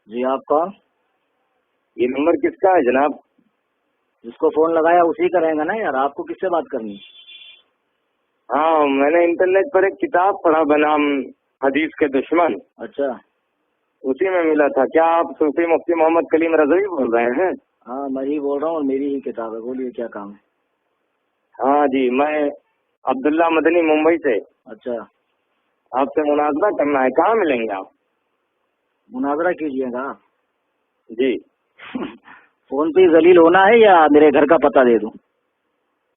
جی آپ کون؟ یہ نمبر کس کا ہے جناب؟ جس کو فون لگایا اسی کا رہے گا نا یار، آپ کو کس سے بات کرنی؟ ہاں، میں نے انٹرنیٹ پر ایک کتاب پڑھا بنام حدیث کے دشمن، اچھا، اسی میں ملا تھا۔ کیا آپ صوفی مفتی محمد کلیم رضوی بول رہے ہیں؟ ہاں میں ہی بول رہا ہوں اور میری ہی کتاب ہے، بولیے کیا کام ہے؟ ہاں جی، میں عبداللہ مدنی ممبئی سے۔ اچھا، آپ سے مناظرہ کرنا ہے، کہاں ملیں گے آپ؟ مناظرہ کیجیے گا؟ جی فون پہ ذلیل ہونا ہے یا میرے گھر کا پتہ دے دوں؟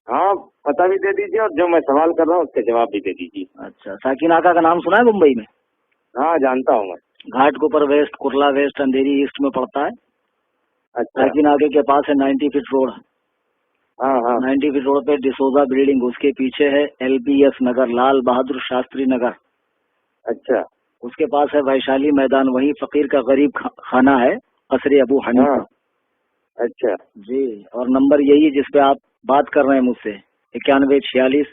ہاں، پتہ بھی دے دیجیے اور جو میں سوال کر رہا ہوں اس کے جواب بھی دے دیجیے۔ اچھا، ساکن آقا کا نام سنا ہے ممبئی میں؟ ہاں جانتا ہوں میں۔ گھاٹ کے اوپر ویسٹ، کرلا ویسٹ، اندھیری ایسٹ میں پڑتا ہے۔ اچھا، ساکن آقے کے پاس ہے 90 فٹ روڈ۔ ہاں ہاں 90 فٹ روڈ پہ ڈسوزا بلڈنگ، اس کے پیچھے ہے LBS نگر، لال بہادر شاستری نگر۔ اچھا اس کے پاس ہے ویشالی میدان، وہیں فقیر کا غریب خانہ ہے، قصر ابو حنیفہ۔ ہاں اچھا جی، اور نمبر یہی جس پہ آپ بات کر رہے ہیں مجھ سے، 9146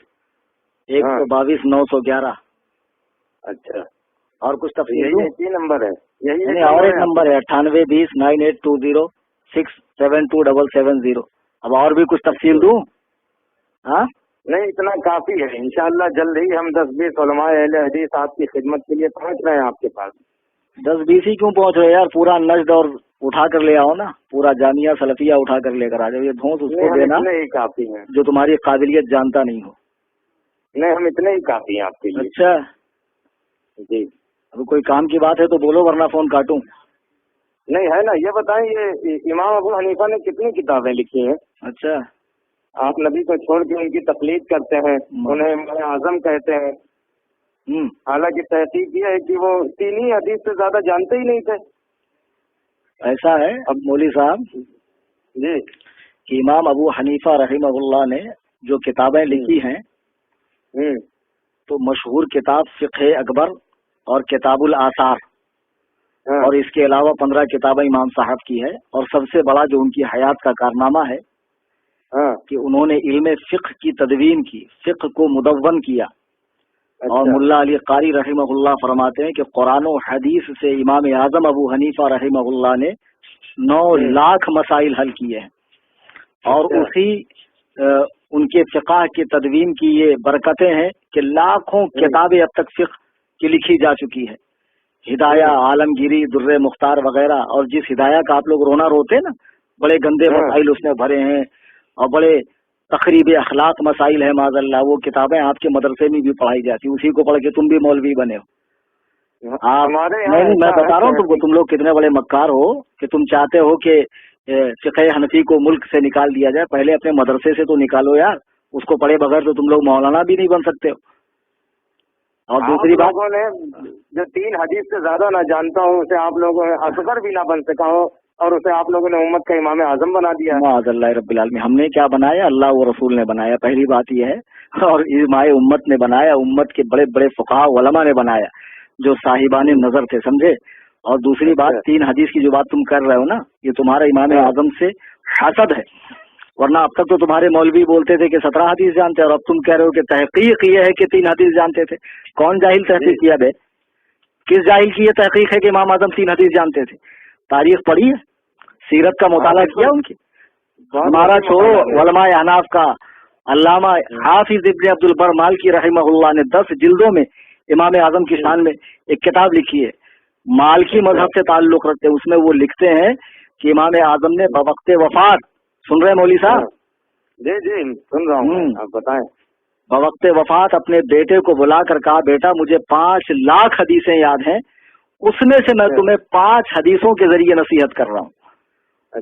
122 911۔ اچھا، اور کچھ تفصیل یہی دوں؟ ایک ہی نمبر ہے؟ یہی نہیں، اور ایک نمبر ہے 9820 9820 67270۔ اب اور بھی کچھ تفصیل دوں؟ ہاں نہیں، اتنا کافی ہے۔ انشاءاللہ جلد ہی ہم 10-20 علماء اہل حدیث آپ کی خدمت کے لیے پہنچ رہے ہیں آپ کے پاس۔ 10-20 ہی کیوں پہنچ رہے یار؟ پورا نجد اور اٹھا کر لے آؤ نا، پورا جامعہ سلفیہ اٹھا کر لے کر آ جاؤ۔ یہ دھونس اس کو دینا اتنے ہی کافی ہیں جو تمہاری قابلیت جانتا نہیں ہو۔ نہیں، ہم اتنے ہی کافی ہیں آپ کے لیے۔ اچھا، جی، اب کوئی کام کی بات ہے تو بولو ورنہ فون کاٹوں۔ نہیں ہے نا، یہ بتائیں یہ امام ابو حنیفہ نے کتنی کتابیں لکھی ہیں؟ اچھا، آپ نبی کو چھوڑ کے ان کی تقلید کرتے ہیں، انہیں امام اعظم کہتے ہیں، حالانکہ تحقیق یہ ہے کہ وہ 3 ہی حدیث سے زیادہ جانتے ہی نہیں تھے۔ ایسا ہے اب مولوی صاحب جی کہ امام ابو حنیفہ رحمہ اللہ نے جو کتابیں لکھی ہیں تو مشہور کتاب فقہ اکبر اور کتاب الآثار، اور اس کے علاوہ 15 کتابیں امام صاحب کی ہے، اور سب سے بڑا جو ان کی حیات کا کارنامہ ہے کہ انہوں نے علم فقہ کی تدوین کی، فقہ کو مدون کیا۔ اور ملا علی قاری رحمہ اللہ فرماتے ہیں کہ قرآن و حدیث سے امام اعظم ابو حنیفہ رحمہ اللہ نے 9 لاکھ مسائل حل کیے ہیں، اور اسی ان کے فقہ کی تدوین کی یہ برکتیں ہیں کہ لاکھوں کتابیں اب تک فقہ کی لکھی جا چکی ہے۔ ہدایہ، عالمگیری، در مختار وغیرہ، اور جس ہدایہ کا آپ لوگ رونا روتے ہیں نا، بڑے گندے مسائل اس نے بھرے ہیں اور بڑے تقریب اخلاق مسائل ہے، معاذ اللہ، وہ کتابیں آپ کے مدرسے میں بھی پڑھائی جاتی، اسی کو پڑھ کے تم بھی مولوی بنے ہو۔ نہیں، میں بتا رہا ہوں تم کو، تم لوگ کتنے بڑے مکار ہو کہ تم چاہتے ہو کہ فقہ حنفی کو ملک سے نکال دیا جائے۔ پہلے اپنے مدرسے سے تو نکالو یار، اس کو پڑھے بغیر تو تم لوگ مولانا بھی نہیں بن سکتے ہو۔ اور دوسری بات، لوگوں نے جو 3 حدیث سے زیادہ نہ جانتا ہوں اسے آپ لوگوں نے اصغر بھی نہ بن سکا ہو، اور اسے آپ لوگوں نے امت کا امام اعظم بنا دیا۔ معاذ اللہ رب العالمین، ہم نے کیا بنایا؟ اللہ و رسول نے بنایا، پہلی بات یہ ہے، اور امام امت نے بنایا، امت کے بڑے بڑے فقہاء علماء نے بنایا جو صاحبان نظر تھے، سمجھے؟ اور دوسری بات، 3 حدیث کی جو بات تم کر رہے ہو نا، یہ تمہارا امام اعظم سے حسد ہے، ورنہ اب تک تو تمہارے مولوی بولتے تھے کہ 17 حدیث جانتے ہیں، اور اب تم کہہ رہے ہو کہ تحقیق یہ ہے کہ 3 حدیث جانتے تھے۔ کون جاہل تحقیق کیا بے؟ کس جاہل کی یہ تحقیق ہے کہ امام اعظم 3 حدیث جانتے تھے؟ تاریخ پڑھی ہے؟ سیرت کا مطالعہ کیا ان کی؟ ہمارا چھوڑو، علماء احناف کا علامہ حافظ ابن عبد البر مالکی رحمہ اللہ نے 10 جلدوں میں امام اعظم کی شان میں ایک کتاب لکھی ہے، مالکی مذہب سے تعلق رکھتے ہیں۔ اس میں وہ لکھتے ہیں کہ امام اعظم نے بوقت وفات، سن رہے ہیں مولوی صاحب؟ جی جی سن رہا ہوں، آپ بتائیں۔ بوقت وفات اپنے بیٹے کو بلا کر کہا، بیٹا مجھے 5 لاکھ حدیثیں یاد ہیں، اس میں سے میں تمہیں 5 حدیثوں کے ذریعے نصیحت کر رہا ہوں۔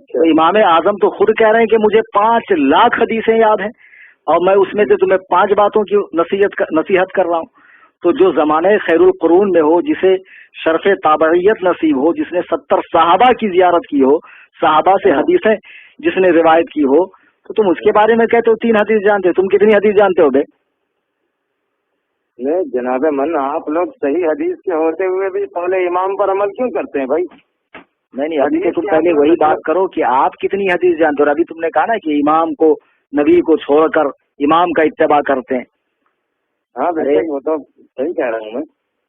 تو امام اعظم تو خود کہہ رہے ہیں کہ مجھے 5 لاکھ حدیثیں یاد ہیں، اور میں اس میں سے تمہیں 5 باتوں کی نصیحت کر رہا ہوں۔ تو جو زمانہ خیر القرون میں ہو، جسے شرف تابعیت نصیب ہو، جس نے 70 صحابہ کی زیارت کی ہو، صحابہ سے حدیثیں جس نے روایت کی ہو، تو تم اس کے بارے میں کہتے ہو 3 حدیث جانتے ہو؟ تم کتنی حدیث جانتے ہو بے؟ نہیں جناب من، آپ لوگ صحیح حدیث کے ہوتے ہوئے بھی قول امام پر عمل کیوں کرتے ہیں بھائی؟ نہیں، ابھی تو تم پہلے وہی بات کرو کہ آپ کتنی حدیث جانتے ہو۔ ابھی تم نے کہا نا کہ امام کو، نبی کو چھوڑ کر امام کا اتباع کرتے ہیں۔ ہاں وہ تو صحیح کہہ رہا ہوں میں۔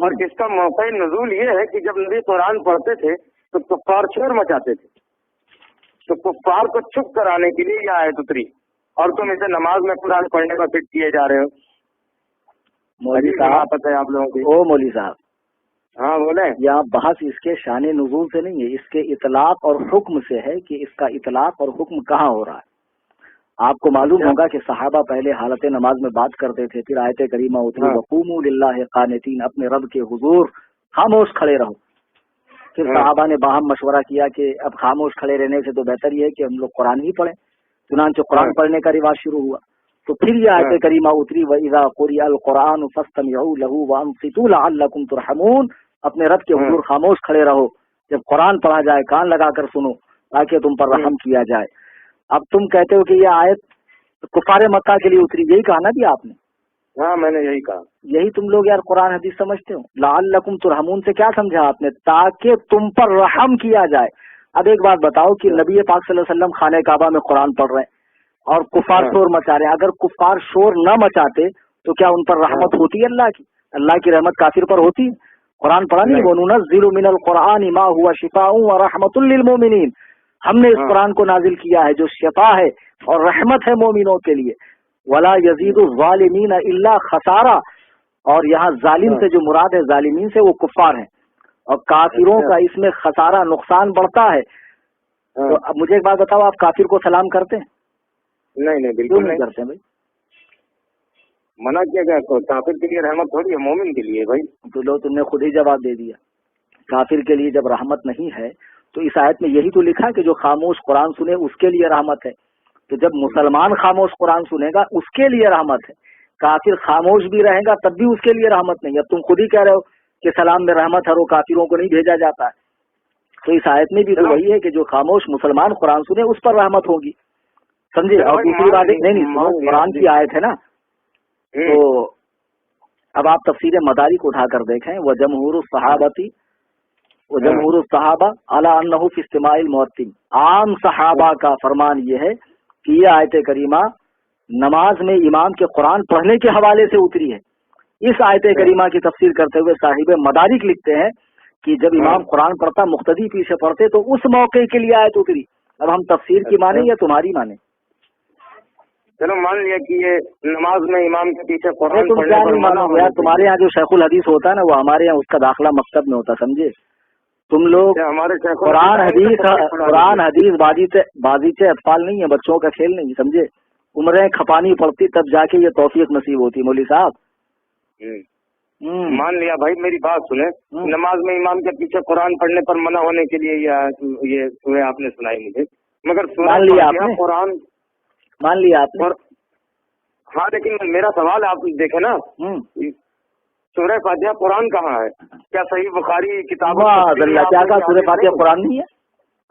اور اس کا موقع نزول یہ ہے کہ جب نبی قرآن پڑھتے تھے تو کفار شور مچاتے تھے، تو کفار کو چپ کرانے کے لیے یہ آیت اتری، اور تم اسے نماز میں قرآن پڑھنے کا فٹ کیے جا رہے ہو۔ مولوی صاحب پتہ ہے آپ لوگوں کی؟ او مولوی صاحب، ہاں بولیں۔ یہاں بحث اس کے شان نزول سے نہیں ہے، اس کے اطلاق اور حکم سے ہے کہ اس کا اطلاق اور حکم کہاں ہو رہا ہے۔ آپ کو معلوم ہوگا کہ صحابہ پہلے حالت نماز میں بات کرتے تھے، پھر آیت کریمہ اتری وقوموا للہ قانتین، اپنے رب کے حضور خاموش کھڑے رہو۔ پھر صحابہ نے باہم مشورہ کیا کہ اب خاموش کھڑے رہنے سے تو بہتر یہ ہے کہ ہم لوگ قرآن ہی پڑھیں، چنانچہ قرآن پڑھنے کا رواج شروع ہوا۔ تو پھر یہ آیت کریمہ اتری وَإِذَا قُرِئَ الْقُرْآنُ فَاسْتَمِعُوا لَهُ وَأَنصِتُوا لَعَلَّكُمْ تُرْحَمُونَ، اپنے رب کے حضور خاموش کھڑے رہو، جب قرآن پڑھا جائے کان لگا کر سنو تاکہ تم پر رحم کیا جائے۔ اب تم کہتے ہو کہ یہ آیت کفار مکہ کے لیے اتری، یہی کہا نا بھی آپ نے؟ ہاں میں نے یہی کہا۔ یہی تم لوگ یار قرآن حدیث سمجھتے ہو۔ لعلکم ترحمون سے کیا سمجھا آپ نے؟ تاکہ تم پر رحم کیا جائے۔ اب ایک بات بتاؤ کہ نبی پاک صلی اللہ علیہ وسلم خانہ کعبہ میں قرآن پڑھ رہے ہیں اور کفار شور مچا رہے ہیں، اگر کفار شور نہ مچاتے تو کیا ان پر رحمت ہوتی ہے اللہ کی؟ اللہ کی رحمت کافر پر ہوتی ہے؟ قرآن پڑھا نہیں؟ وَنُنَزِّلُ مِنَ الْقُرْآنِ مَا هُوَ شِفَاءٌ وَرَحْمَةٌ لِّلْمُؤْمِنِينَ، ہم نے اس قرآن کو نازل کیا ہے جو شفا ہے اور رحمت ہے مومنوں کے لیے۔ وَلَا يَزِيدُ الظَّالِمِينَ إِلَّا خَسَارًا، اور یہاں ظالم سے جو مراد ہے ظالمین سے وہ کفار ہیں، اور کافروں کا اس میں خسارہ نقصان بڑھتا ہے۔ تو اب مجھے ایک بات بتاؤ، آپ کافر کو سلام کرتے ہیں؟ نہیں بالکل نہیں کرتے ہیں بھائی، منع کیا گیا۔ کافر کے لیے رحمت تھوڑی ہے، مومن کے لیے بھائی۔ تو لو تم نے خود ہی جواب دے دیا، کافر کے لیے جب رحمت نہیں ہے تو اس آیت میں یہی تو لکھا کہ جو خاموش قرآن سنے اس کے لیے رحمت ہے۔ تو جب مسلمان خاموش قرآن سنے گا اس کے لیے رحمت ہے، کافر خاموش بھی رہے گا تب بھی اس کے لیے رحمت نہیں۔ اب تم خود ہی کہہ رہے ہو کہ سلام میں رحمت ہے اور کافروں کو نہیں بھیجا جاتا ہے، تو اس آیت میں بھی تو وہی ہے کہ جو خاموش مسلمان قرآن سنے اس پر رحمت ہوگی، سمجھے؟ اور دوسری بات نہیں، قرآن کی آیت ہے نا، تو اب آپ تفسیر مدارک اٹھا کر دیکھیں، وہ جمہور الصحابتی وہ جمہور الصحابہ علی انہ فی استماع المؤذن، عام صحابہ کا فرمان یہ ہے کہ یہ آیت کریمہ نماز میں امام کے قرآن پڑھنے کے حوالے سے اتری ہے۔ اس آیت کریمہ کی تفسیر کرتے ہوئے صاحب مدارک لکھتے ہیں کہ جب امام قرآن پڑھتا مقتدی پیچھے پڑھتے تو اس موقع کے لیے آیت اتری۔ اب ہم تفسیر کی مانیں یا تمہاری مانیں؟ چلو مان لیا کہ یہ نماز میں امام کے پیچھے قرآن تم کیا نہیں مانو یار، تمہارے یہاں جو شیخ الحدیث ہوتا ہے نا وہ ہمارے یہاں اس کا داخلہ مکتب میں ہوتا، سمجھے؟ تم لوگ قرآن حدیث بازیچے اطفال نہیں ہے، بچوں کا کھیل نہیں، سمجھے؟ عمریں کھپانی پڑتی تب جا کے یہ توفیق نصیب ہوتی۔ مولوی صاحب مان لیا بھائی، میری بات سنیں، نماز میں امام کے پیچھے قرآن پڑھنے پر منع ہونے کے لیے یہ سورہ آپ نے سنائی مجھے، مگر مان لیا آپ نے قرآن مان لیا آپ نے؟ ہاں لیکن میرا سوال آپ دیکھیں نا، سورہ فاتحہ قرآن کہاں ہے؟ کیا صحیح بخاری کتاب کیا کہا سورہ فاتحہ قرآن نہیں ہے؟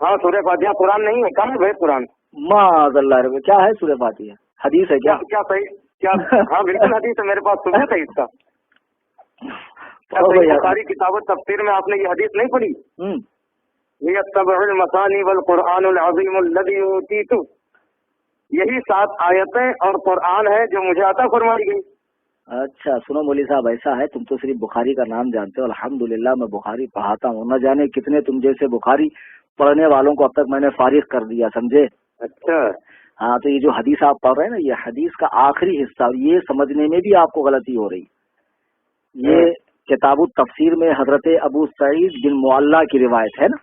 ہاں سورہ فاتحہ قرآن نہیں ہے، کہاں ہے قرآن؟ معاذ اللہ، کیا ہے سورہ فاتحہ؟ حدیث ہے کیا؟ کیا صحیح کیا؟ ہاں بالکل حدیث ہے، میرے پاس ثبوت ہے اس کا۔ بخاری کتاب تفسیر میں آپ نے یہ حدیث نہیں پڑھی؟ یہ سبع المثانی والقرآن العظیم الذی اوتیت، یہی 7 آیتیں اور قرآن ہے جو مجھے عطا فرمائی گئی۔ اچھا سنو مولوی صاحب، ایسا ہے تم تو صرف بخاری کا نام جانتے ہو، الحمدللہ میں بخاری پڑھاتا ہوں، نہ جانے کتنے تم جیسے بخاری پڑھنے والوں کو اب تک میں نے فارغ کر دیا، سمجھے؟ اچھا ہاں، تو یہ جو حدیث آپ پڑھ رہے ہیں نا، یہ حدیث کا آخری حصہ، یہ سمجھنے میں بھی آپ کو غلطی ہو رہی۔ یہ کتاب التفسیر میں حضرت ابو سعید بن معلہ کی روایت ہے نا۔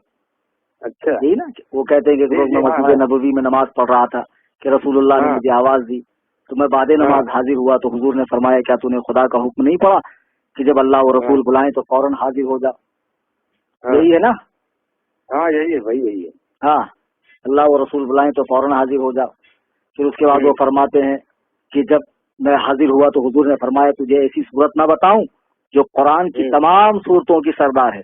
اچھا یہی نا، وہ کہتے ہیں کہ روز میں مسجد نبوی میں نماز پڑھ رہا تھا کہ رسول اللہ نے مجھے آواز دی تو میں بعد نماز حاضر ہوا تو حضور نے فرمایا کیا تو نے خدا کا حکم نہیں پڑھا کہ جب اللہ و رسول بلائیں تو فوراً حاضر ہو جا؟ یہی ہے نا؟ ہاں یہی ہے بھائی، یہی ہے۔ ہاں، اللہ و رسول بلائیں تو فوراً حاضر ہو جا۔ پھر اس کے بعد وہ فرماتے ہیں کہ جب میں حاضر ہوا تو حضور نے فرمایا تجھے ایسی صورت نہ بتاؤں جو قرآن کی تمام صورتوں کی سردار ہے،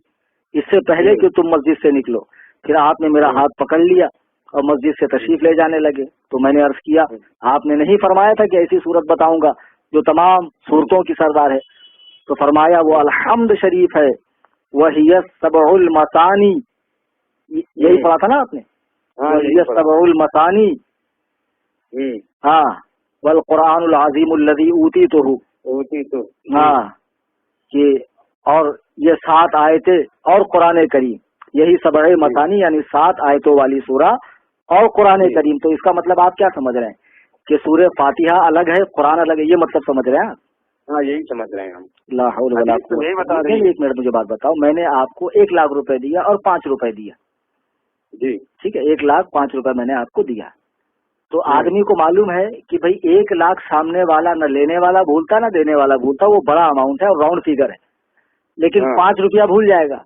اس سے پہلے کہ تم مسجد سے نکلو۔ پھر آپ نے میرا ہاتھ پکڑ لیا اور مسجد سے تشریف لے جانے لگے تو میں نے عرض کیا آپ نے نہیں فرمایا تھا کہ ایسی صورت بتاؤں گا جو تمام صورتوں کی سردار ہے؟ تو فرمایا وہ الحمد شریف ہے، وہی سبع المثانی، یہی پڑھا تھا نا آپ نے، وہی سبع المثانی، ہاں، والقرآن العظیم الذی اوتیتہ، ہاں، کہ اور یہ 7 آیتیں اور قرآن کریم، یہی 7 مثانی یعنی 7 آیتوں والی سورہ اور قرآن کریم. تو اس کا مطلب آپ کیا سمجھ رہے ہیں کہ سورہ فاتحہ الگ ہے قرآن الگ ہے، یہ مطلب سمجھ رہے ہیں آپ؟ ہاں یہی سمجھ رہے ہیں ہم. لا حول ولا قوت. ایک منٹ مجھے بات بتاؤ، میں نے آپ کو 1 لاکھ روپے دیا اور 5 روپے دیا جی، ٹھیک ہے، 1 لاکھ 5 روپے میں نے آپ کو دیا. تو آدمی کو معلوم ہے کہ بھائی 1 لاکھ سامنے والا نہ لینے والا بھولتا نہ دینے والا بھولتا، وہ بڑا اماؤنٹ ہے اور راؤنڈ فگر ہے، لیکن 5 روپیہ بھول جائے گا.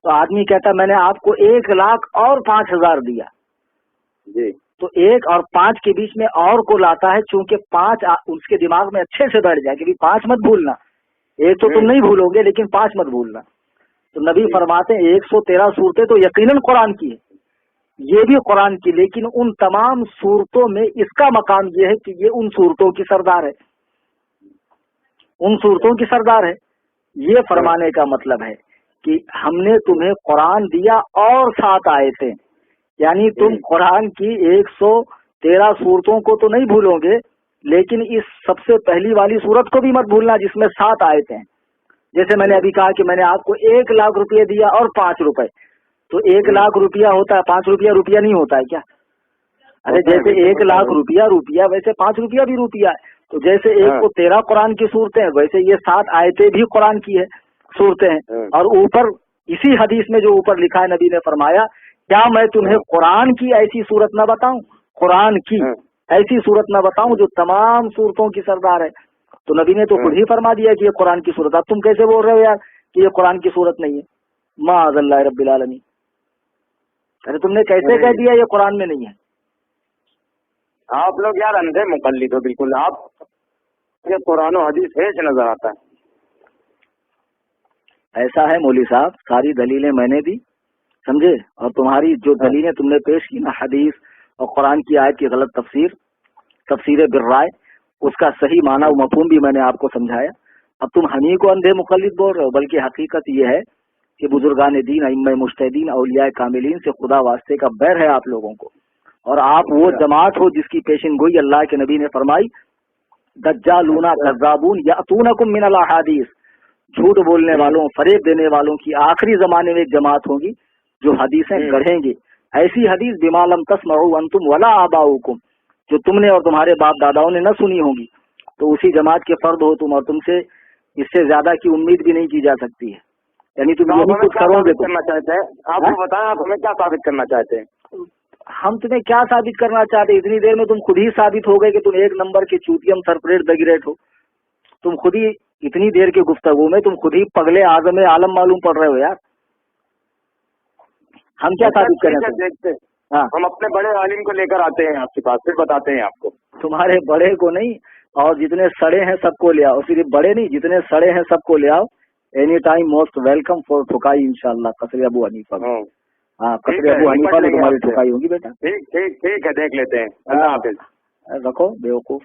تو آدمی کہتا میں نے آپ کو 1 لاکھ اور 5,000 دیا جی، تو 1 اور 5 کے بیچ میں اور کو لاتا ہے، چونکہ 5 اس کے دماغ میں اچھے سے بیٹھ جائے کہ 5 مت بھولنا. 1 تو تم نہیں بھولو گے لیکن 5 مت بھولنا. تو نبی فرماتے ہیں 113 صورتیں تو یقیناً قرآن کی ہے، یہ بھی قرآن کی، لیکن ان تمام صورتوں میں اس کا مقام یہ ہے کہ یہ ان صورتوں کی سردار ہے، ان صورتوں کی سردار ہے. یہ فرمانے کا مطلب ہے کہ ہم نے تمہیں قرآن دیا اور 7 آیتیں، یعنی تم قرآن کی 113 صورتوں کو تو نہیں بھولو گے، لیکن اس سب سے پہلی والی صورت کو بھی مت بھولنا جس میں 7 آیتیں ہیں. جیسے میں نے ابھی کہا کہ میں نے آپ کو 1 لاکھ روپے دیا اور 5 روپے، تو 1 لاکھ روپیہ ہوتا ہے، 5 روپیہ روپیہ نہیں ہوتا ہے کیا؟ ارے جیسے 1 لاکھ روپیہ روپیہ ویسے 5 روپیہ بھی روپیہ ہے. تو جیسے 113 قرآن کی صورتیں ہیں ویسے یہ 7 آیتیں بھی قرآن کی ہے صورتیں ہیں. اور اوپر اسی حدیث میں جو اوپر لکھا ہے نبی نے فرمایا کیا میں تمہیں قرآن کی ایسی صورت نہ بتاؤں، قرآن کی ایسی صورت نہ بتاؤں جو تمام صورتوں کی سردار ہے. تو نبی نے تو خود ہی فرما دیا کہ یہ قرآن کی صورت. اب تم کیسے بول رہے ہو یار کہ یہ قرآن کی صورت نہیں ہے؟ معاذ اللہ رب العالمین. ارے تم نے کیسے کہہ دیا یہ قرآن میں نہیں ہے؟ آپ لوگ یار اندھے مقلد ہو بالکل. آپ یہ قرآن و حدیث ہے نظر آتا ہے. ایسا ہے مولوی صاحب، ساری دلیلیں میں نے دی سمجھے، اور تمہاری جو دلیلیں تم نے پیش کی نا حدیث اور قرآن کی آیت کی غلط تفسیر بالرائے، اس کا صحیح معنی و مفہوم بھی میں نے آپ کو سمجھایا. اب تم ہمیں کو اندھے مقلد بول رہے ہو، بلکہ حقیقت یہ ہے کہ بزرگان دین، ائمہ مجتہدین، اولیاء کاملین سے خدا واسطے کا بیر ہے آپ لوگوں کو. اور آپ وہ جماعت ہو جس کی پیشن گوئی اللہ کے نبی نے فرمائی دجالون کذابون یاتونکم من الاحادیث، جھوٹ بولنے والوں فریب دینے والوں کی آخری زمانے میں ایک جماعت ہوگی جو حدیثیں گڑھیں گے، ایسی حدیث بما لم تسمعوا انتم ولا آباؤکم، جو تم نے اور تمہارے باپ داداؤں نے نہ سنی ہوگی. تو اسی جماعت کے فرد ہو تم، اور تم سے اس سے زیادہ کی امید بھی نہیں کی جا سکتی ہے. یعنی تم یہی کچھ کرو گے. آپ کو بتائیں آپ ہمیں کیا ثابت کرنا چاہتے ہیں؟ ہم تمہیں کیا ثابت کرنا چاہتے ہیں؟ اتنی دیر میں تم خود ہی ثابت ہو گئے کہ تم 1 نمبر کے چوتیم سرپریٹ دگریٹ ہو. تم خود ہی اتنی دیر کی گفتگو میں تم خود ہی پگلے اعظم عالم معلوم پڑ رہے ہو یار. ہم کیا ثابت کریں؟ دیکھتے ہم اپنے بڑے عالم کو لے کر آتے ہیں آپ کے پاس، پھر بتاتے ہیں آپ کو. تمہارے بڑے کو نہیں، اور جتنے سڑے ہیں سب کو لے آؤ. صرف بڑے نہیں، جتنے سڑے ہیں سب کو لے آؤ. Any time most welcome for ٹھکائی انشاءاللہ. قصر ابو حنیفہ. ہاں قصر ابو حنیفہ میں تمہاری ٹھکائی ہوگی بیٹا. ٹھیک ہے دیکھ لیتے ہیں. اللہ حافظ. رکھو بیوقوف.